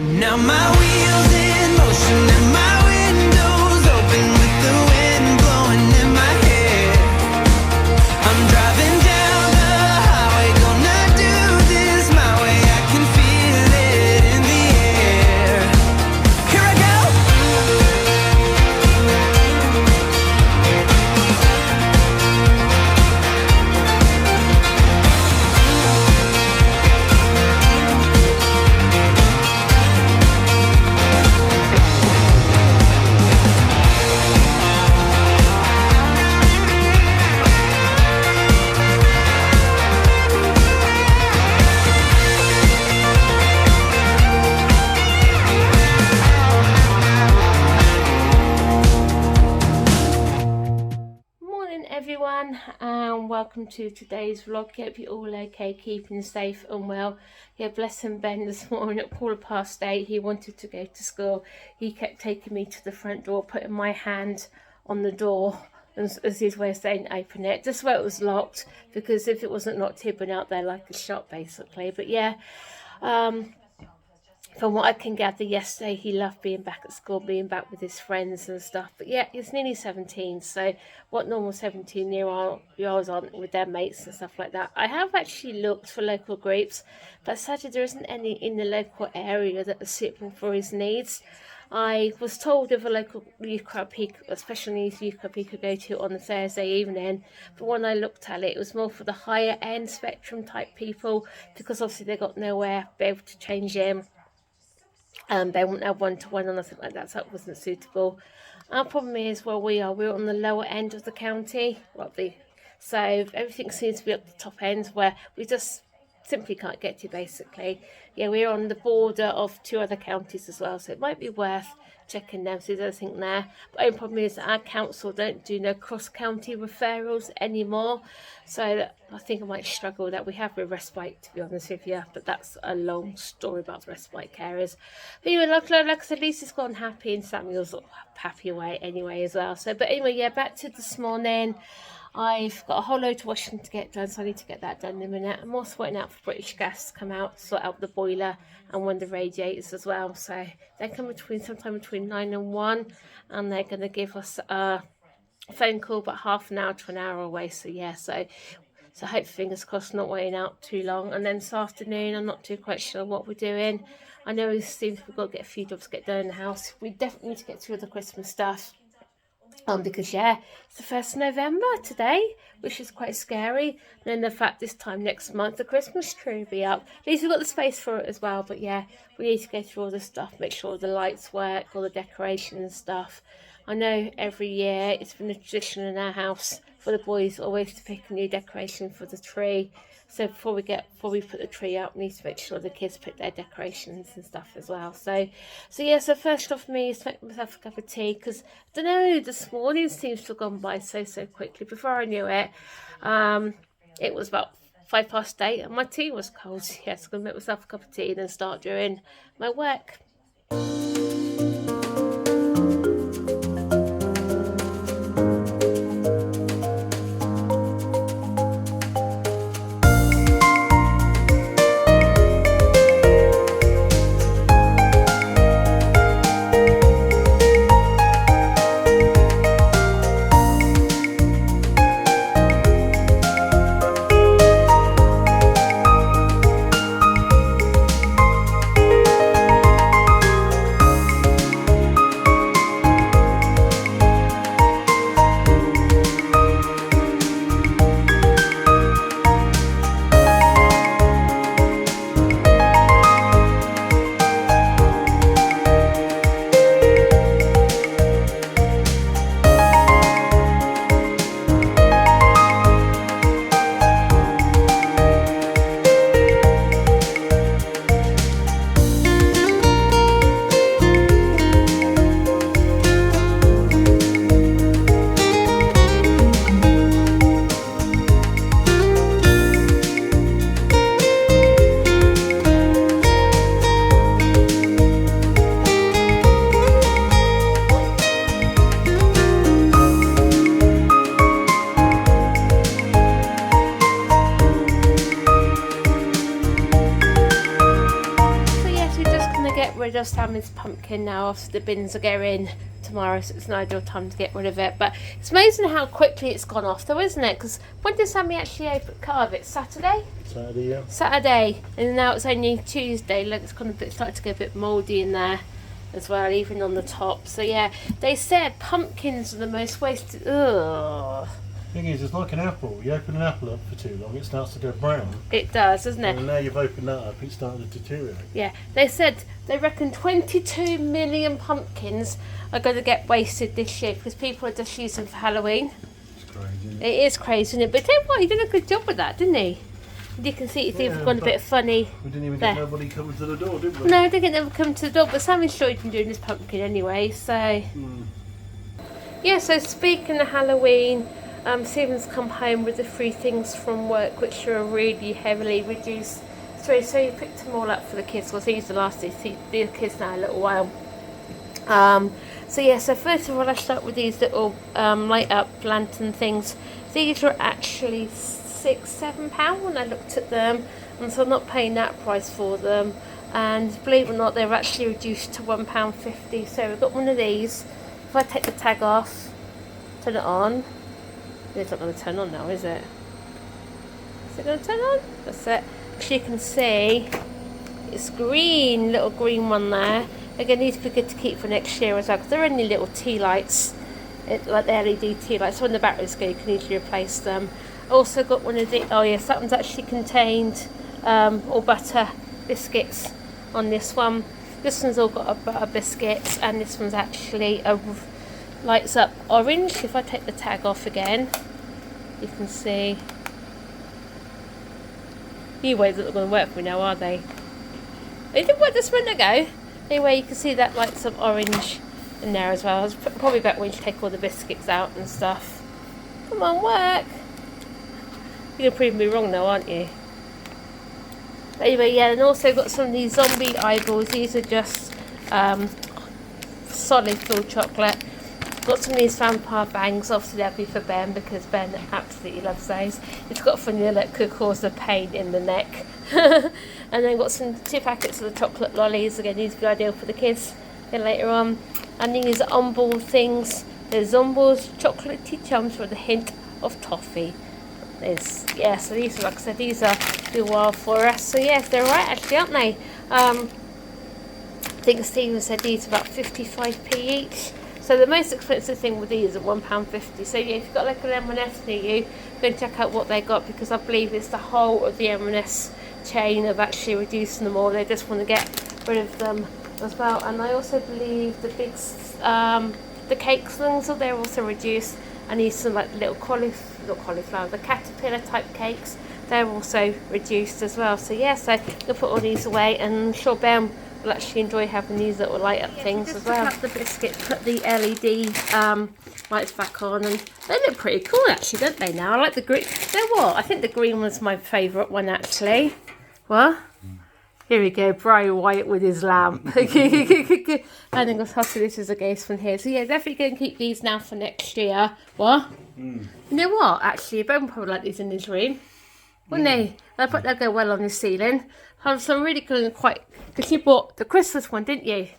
Now my wheels in motion and my windows open with the wind blowing in my hair. I'm driving down the highway, gonna do this my way. I can feel it in the air. Here I go. Everyone, and welcome to today's vlog. Hope you're all okay, keeping safe and well. Yeah, bless him, Ben this morning at 8:15, he wanted to go to school. He kept taking me to the front door, putting my hand on the door as his way of saying open it, just where it was locked, because if it wasn't locked he'd been out there like a shot basically. But yeah, from what I can gather yesterday, he loved being back at school, being back with his friends and stuff. But yeah, he's nearly 17, so what normal 17-year-olds aren't with their mates and stuff like that. I have actually looked for local groups, but sadly there isn't any in the local area that are suitable for his needs. I was told of a local youth club, special needs youth club he could go to on a Thursday evening, but when I looked at it, it was more for the higher end spectrum type people, because obviously they got nowhere to be able to change him. They wouldn't have one-to-one or nothing like that, so it wasn't suitable. Our problem is, well, we're on the lower end of the county, so everything seems to be at the top end where we just simply can't get to, basically. Yeah, we're on the border of 2 other counties as well, so it might be worth checking them, so there's anything there. But the only problem is that our council don't do no cross-county referrals anymore, so I think I might struggle with that. We have with respite, to be honest with you, but that's a long story about the respite carers. But anyway, like I said, Lisa's gone happy and Samuel's happy away anyway as well. So, but anyway, yeah, back to this morning. I've got a whole load of washing to get done, so I need to get that done in a minute. I'm also waiting out for British Gas to come out, sort out the boiler and one of the radiators as well. So they come sometime between 9 and 1, and they're going to give us a phone call about half an hour to an hour away. So yeah, so hope, fingers crossed, not waiting out too long. And then this afternoon, I'm not too quite sure what we're doing. I know it seems we've got to get a few jobs to get done in the house. We definitely need to get through the Christmas stuff. Because yeah, it's the 1st of November today, which is quite scary. And then the fact this time next month the Christmas tree will be up. At least we've got the space for it as well. But yeah, we need to go through all the stuff, make sure the lights work, all the decoration and stuff. I know every year it's been a tradition in our house for the boys always to pick a new decoration for the tree. So before we put the tree up, we need to make sure the kids pick their decorations and stuff as well. So yeah, so first off, me is make myself a cup of tea, because I don't know, this morning seems to have gone by so quickly. Before I knew it, it was about 8:05 and my tea was cold. So yes, I'm gonna make myself a cup of tea and then start doing my work. get rid of Sammy's pumpkin now after the bins are going tomorrow, so it's an ideal time to get rid of it. But it's amazing how quickly it's gone off though, isn't it? Because when did Sammy actually carve it? Saturday? Saturday, yeah. Saturday, and now it's only Tuesday. Look, it's kind of starting to get a bit mouldy in there as well, even on the top. So yeah, they said pumpkins are the most wasted. Ugh. Thing is, it's like an apple. You open an apple up for too long, it starts to go brown. It does, doesn't it? And now you've opened that up, it's starting to deteriorate. Yeah, they said they reckon 22 million pumpkins are going to get wasted this year because people are just using for Halloween. It's crazy, isn't it? It is crazy, isn't it? But tell you what, he did a good job with that, didn't he? You can see it's even gone a bit funny. We didn't even there. get nobody coming to the door, did we? No, they didn't ever come to the door, but Sammy's sure he's been doing his pumpkin anyway, so... Yeah, so speaking of Halloween, Stephen's come home with the 3 things from work which are really heavily reduced. So he picked them all up for the kids, because he's the last to see the kids now a little while. So yeah, so first of all I start with these little light up lantern things. These are actually £6-7 when I looked at them, and so I'm not paying that price for them. And believe it or not, they're actually reduced to £1.50. So we've got one of these. If I take the tag off, turn it on. It's not going to turn on now, is it? Is it going to turn on? That's it. As you can see, it's green, little green one there. Again, these would be good to keep for next year as well, because they're only little tea lights, like the LED tea lights. So when the batteries go, you can easily replace them. Also got one of the, oh yes, that one's actually contained all butter biscuits on this one. This one's all got a butter biscuits, and this one's actually lights up orange. If I take the tag off again, you can see. New ways that are going to work for me now, are they? They didn't work just a minute ago. Anyway, you can see that lights up orange in there as well. It's probably about when you take all the biscuits out and stuff. Come on, work. You're going to prove me wrong though, aren't you? But anyway, yeah, and also got some of these zombie eyeballs. These are just solid full chocolate. Got some of these vampire bangs. Obviously they'll be for Ben, because Ben absolutely loves those. It's got vanilla that could cause a pain in the neck. And then got 2 packets of the chocolate lollies. Again, these would be ideal for the kids again later on. And these are on-ball things. There's Zomballs chocolatey chums with a hint of toffee. Yeah, so these are, like I said, these are do well for us. So yes, they're right actually, aren't they? I think Stephen said these are about 55p each. So the most expensive thing with these are £1.50. So yeah, if you've got like an M&S near you, go and check out what they got, because I believe it's the whole of the M&S chain of actually reducing them all. They just want to get rid of them as well. And I also believe the big, the cake slings, they're also reduced. And these some like little cauliflower, the caterpillar type cakes, they're also reduced as well. So yeah, so you'll put all these away, and I'm sure Ben will actually enjoy having these little light up things as well. Just took out the biscuits, put the LED lights back on, and they look pretty cool actually, don't they now? I like the green. You know what? I think the green one's my favourite one actually. What? Here we go, Brian White with his lamp. And then this is a ghost one here. So yeah, definitely going to keep these now for next year. What? You know what? Actually, Ben would probably like these in his room, wouldn't he? I bet they'll go well on the ceiling. So I'm really going to quite, because you bought the Christmas one, didn't you?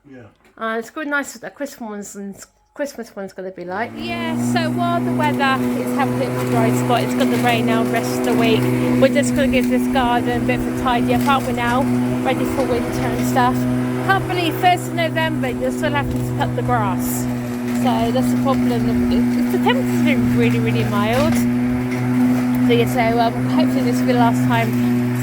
Yeah. It's going nice with the Christmas one's going to be like. Yeah, so while the weather is having a bit of a dry spot, it's going to rain now the rest of the week. We're just going to give this garden a bit of a tidy up, aren't we now? Ready for winter and stuff. Can't believe 1st of November you're still having to cut the grass. So that's the problem. The temperature's been really, really mild. So yeah, so hopefully this will be the last time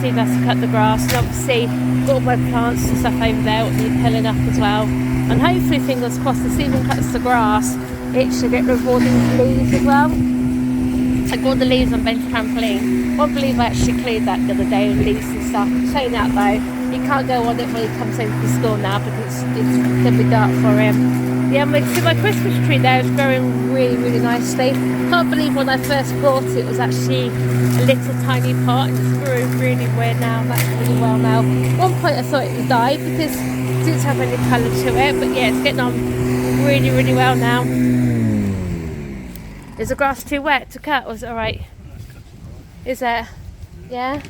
seeing us cut the grass. And obviously got all my plants and stuff over there what need pulling up as well. And hopefully, fingers crossed, if Stephen cuts the grass, it should get rewarding leaves as well. I got all the leaves on Ben's trampoline. I can't believe I actually cleared that the other day with leaves and stuff. Saying that though, he can't go on it when he comes home from school now, because it's going to be dark for him. Yeah, see my Christmas tree there is growing really, really nicely. Can't believe when I first bought it, it was actually a little tiny pot, and it's growing really weird now. That's really well now. At one point I thought it would die because it didn't have any colour to it, but yeah, it's getting on really, really well now. Is the grass too wet to cut, or is it alright? Is it? Yeah?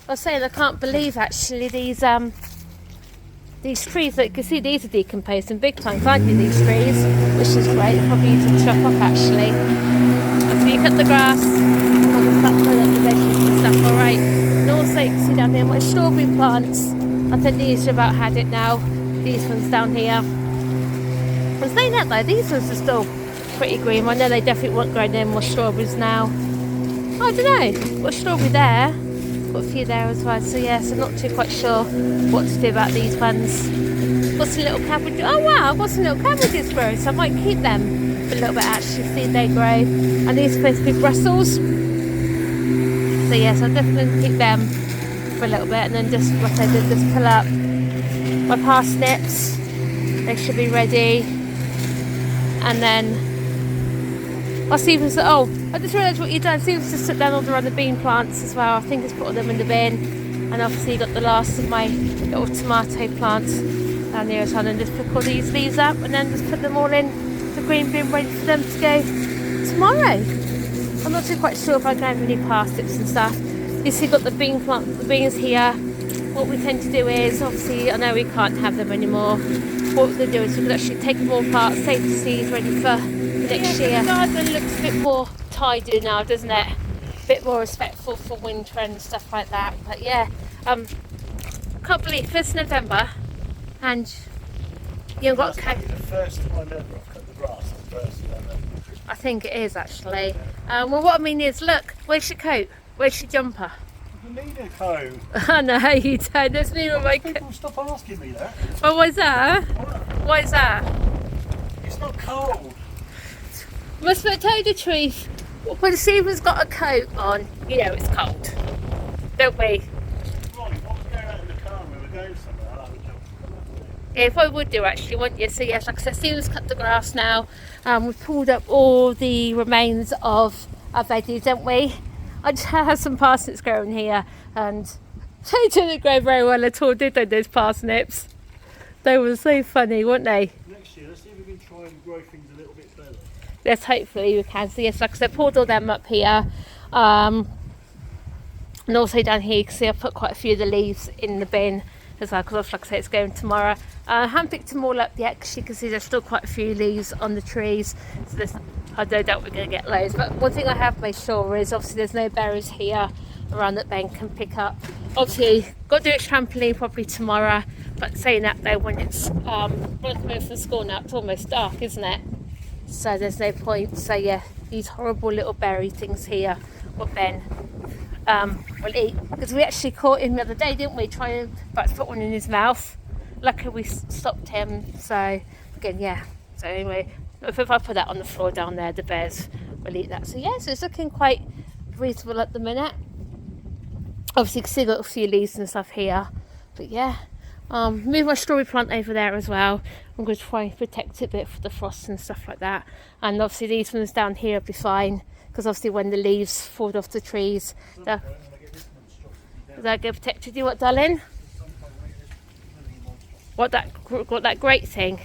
I was saying I can't believe actually these these trees, like you can see, these are decomposing big time, can't you, these trees, which is great. Probably easy to chop off actually. After you cut the grass, start pulling up the veggies and stuff, alright. And also you can see down here my strawberry plants. I think these have about had it now. These ones down here. I'm saying that though, these ones are still pretty green. I know they definitely won't grow any more strawberries now. I don't know, got a strawberry there, got a few there as well, so yeah, so not too quite sure what to do about these ones. Got some little cabbages, oh wow, I've got some little cabbages growing, so I might keep them for a little bit actually, see they grow. And these are supposed to be Brussels, so yes, I'll definitely keep them for a little bit, and then just, what I did, just pull up my parsnips, they should be ready, and then I'll see if it's, oh, I just realised what you've done. Stephen's just took down all the other bean plants as well. I think he's put them in the bin. And obviously you got the last of my little tomato plants down there as well. And just pick all these leaves up and then just put them all in the green bin ready for them to go tomorrow. I'm not too quite sure if I'm going to have any parsnips and stuff. You see, got the bean plant, the beans here. What we tend to do is, obviously, I know we can't have them anymore. What we're going to do is we can actually take them all apart, save the seeds ready for next year. The garden looks a bit more tidy now, doesn't it? A bit more respectful for winter and stuff like that. But yeah, can't believe it's November and you've got the first time ever I've cut the grass on the first of November. I think it is actually. Well, what I mean is, look, where's your coat? Where's your jumper? You need a coat. I know you don't. There's me with my coat. People stop asking me that. Oh, why's that? Why is that? It's not cold. Must have told the truth. When Stephen's got a coat on, you know it's cold, don't we? Right, what was going out in the car when we were going somewhere? I'll have a jump. Yeah, if I would do actually, wouldn't you? So yes, like I said, Stephen's cut the grass now. We've pulled up all the remains of our veggies, haven't we? I just have some parsnips growing here, and they didn't grow very well at all, did they, those parsnips? They were so funny, weren't they? Next year, let's see if we can try and grow things a little bit better. Yes, hopefully we can. So yes, like I said, pulled all them up here. And also down here, you can see I've put quite a few of the leaves in the bin as well, because like I say, it's going tomorrow. I haven't picked them all up yet, because you can see there's still quite a few leaves on the trees. So there's, I don't doubt we're going to get loads. But one thing I have made sure is, obviously there's no berries here around that Ben can pick up. Obviously, got to do a trampoline probably tomorrow. But saying that though, when it's when I come home from school now, it's almost dark, isn't it? So there's no point. So yeah, these horrible little berry things here, what Ben will eat. Because we actually caught him the other day, didn't we? Trying to put one in his mouth. Luckily we stopped him. So again, yeah. So anyway, if I put that on the floor down there, the bears will eat that. So yeah, so it's looking quite reasonable at the minute. Obviously you can see got a few leaves and stuff here. But yeah. Move my strawberry plant over there as well. I'm going to try and protect it a bit for the frost and stuff like that. And obviously these ones down here will be fine, because obviously when the leaves fall off the trees, they'll get protected. Do you what, darling? What that great thing?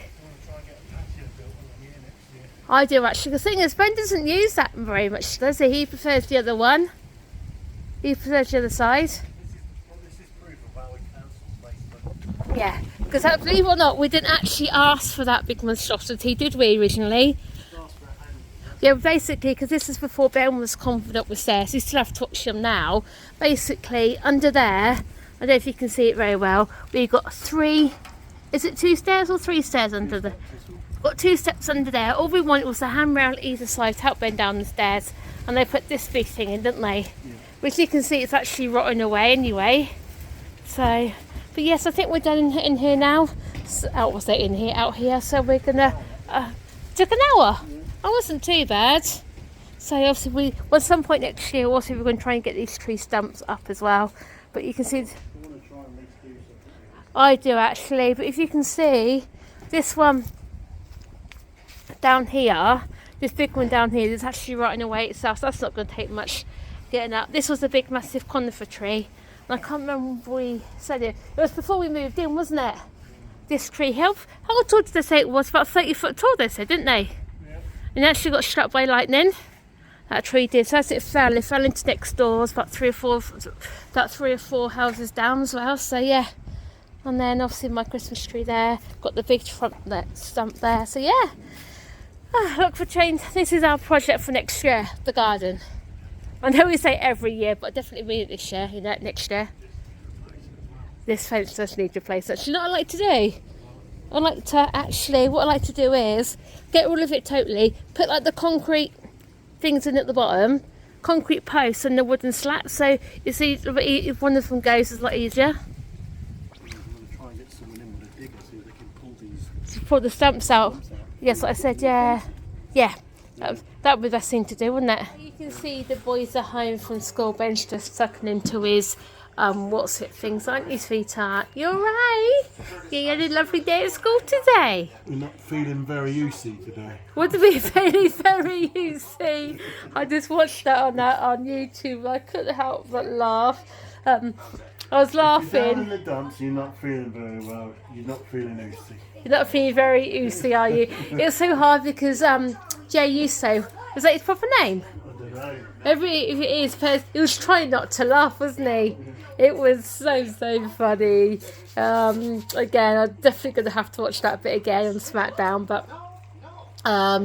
I do actually. The thing is, Ben doesn't use that very much, does he? He prefers the other one. He prefers the other side. Yeah, because believe it or not, we didn't actually ask for that big monstrosity, did we, originally? Yeah, basically, because this is before Ben was confident with stairs. We still have to watch them now. Basically, under there, I don't know if you can see it very well, we've got three, is it 2 stairs or 3 stairs under the... Got 2 steps under there. All we wanted was a handrail either side to help Ben down the stairs. And they put this big thing in, didn't they? Yeah. Which you can see it's actually rotting away anyway. So... But yes, I think we're done in here now. Out here. So we're gonna took an hour. I wasn't too bad. So obviously at some point next year, also we're going to try and get these tree stumps up as well. But you can see, I do actually. But if you can see, this one down here, this big one down here, is actually rotting away itself. So that's not going to take much getting up. This was a big, massive conifer tree. I can't remember if we said it. It was before we moved in, wasn't it? This tree. How tall did they say it was? About 30 foot tall, they said, didn't they? Yeah. And it actually got struck by lightning. That tree did. So as it fell into next doors, about three or four houses down as well. So yeah, And then obviously my Christmas tree there. Got the big front stump there. So yeah. Look for change. This is our project for next year, the garden. I know we say every year, but I definitely mean it this year, you know, next year. This fence does need replacement. You know what I like to do? I like to actually, what I like to do is get rid of it totally, put like the concrete things in at the bottom, concrete posts and the wooden slats, so you see if one of them goes, it's a lot easier. I'm going to try and get someone in with a digger so they can pull these. To pull the stumps out. Yes, what I said, yeah. Yeah, that would be the best thing to do, wouldn't it? You can see the boys are home from school, Ben's just sucking into his what's it things, aren't you, sweetheart? You're right. You had a lovely day at school today. You're not feeling very usey today. What do we very, very usey? I just watched that on YouTube. I couldn't help but laugh. I was laughing. If you're down in the dumps, you're not feeling very well. You're not feeling usey. You're not feeling very usey, are you? It was so hard because Jay Uso, was that his proper name? I don't know. If it is, he was trying not to laugh, wasn't he? It was so funny. Again, I'm definitely going to have to watch that bit again on SmackDown, but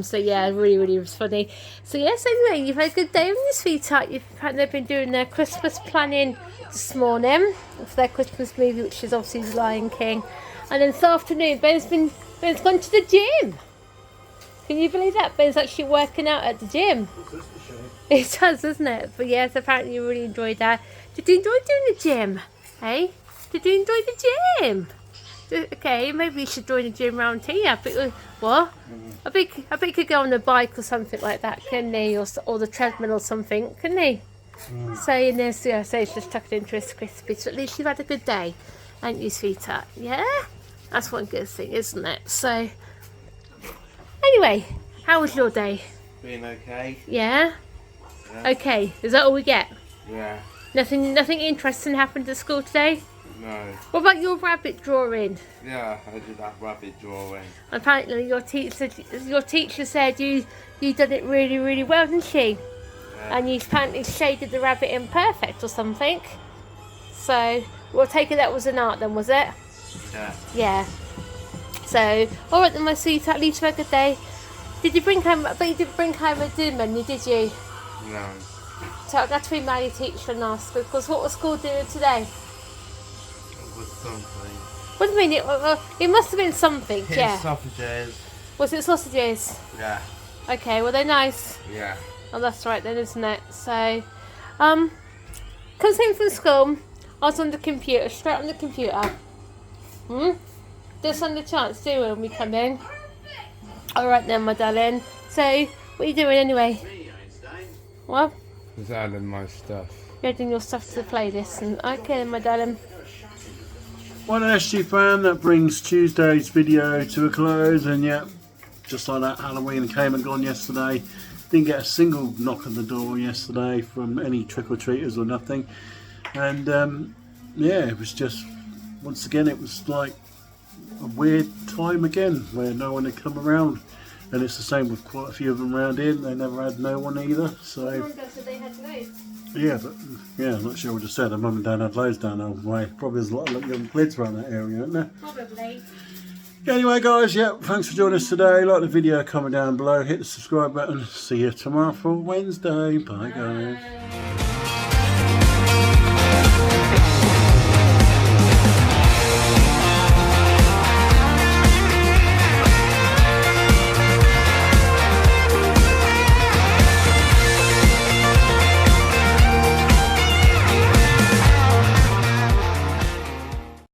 so yeah, really was funny. So yes, anyway, you've had a good day with your sweetheart. They've been doing their Christmas planning this morning for their Christmas movie, which is obviously The Lion King. And then this afternoon, Ben's gone to the gym. Can you believe that? Ben's actually working out at the gym. It does, doesn't it? But yes, apparently you really enjoyed that. Did you enjoy doing the gym? Hey? Did you enjoy the gym? Okay, maybe you should join the gym round here. But, what? I bet you could go on a bike or something like that, couldn't he? Or the treadmill or something, couldn't he? Saying this, yeah, so he's just tucked into his crispy. So at least you've had a good day, ain't you, sweetheart? Yeah? That's one good thing, isn't it? So, anyway, how was your day? Been okay? Yeah? Okay, is that all we get? Yeah. Nothing interesting happened at school today? No. What about your rabbit drawing? Yeah, I did that rabbit drawing. Apparently your teacher said you did it really well, didn't she? Yeah. And you apparently shaded the rabbit in perfect or something. So we'll take it that was an art then, was it? Yeah. Yeah. So, alright then my sweetheart, at least you had a good day. Did you bring home, but you didn't bring home a dinner menu, did you? No. So I got to email your teacher and ask, because what was school doing today? It was something. What do you mean? It must have been something, His yeah. sausages. Was it sausages? Yeah. Okay, well they're nice. Yeah. Oh, that's right then, isn't it? So, comes home from school, I was on the computer, straight on the computer. Just on the chance, do when we come in. Alright then, my darling. So, what are you doing anyway? What? Just adding my stuff. You're adding your stuff to the playlist. And okay then, my darling. Well, SGFAM, that brings Tuesday's video to a close, and yeah, just like that, Halloween came and gone yesterday. Didn't get a single knock on the door yesterday from any trick-or-treaters or nothing. And yeah, it was just, once again, it was like a weird time again where no one had come around. And it's the same with quite a few of them around here. They never had no one either. So yeah, but yeah, I'm not sure what I said. Mum and Dad had loads down the way. Probably there's a lot of young kids around that area, isn't there? Probably. Anyway, guys, yeah, thanks for joining us today. Like the video, comment down below, hit the subscribe button. See you tomorrow for Wednesday. Bye, guys.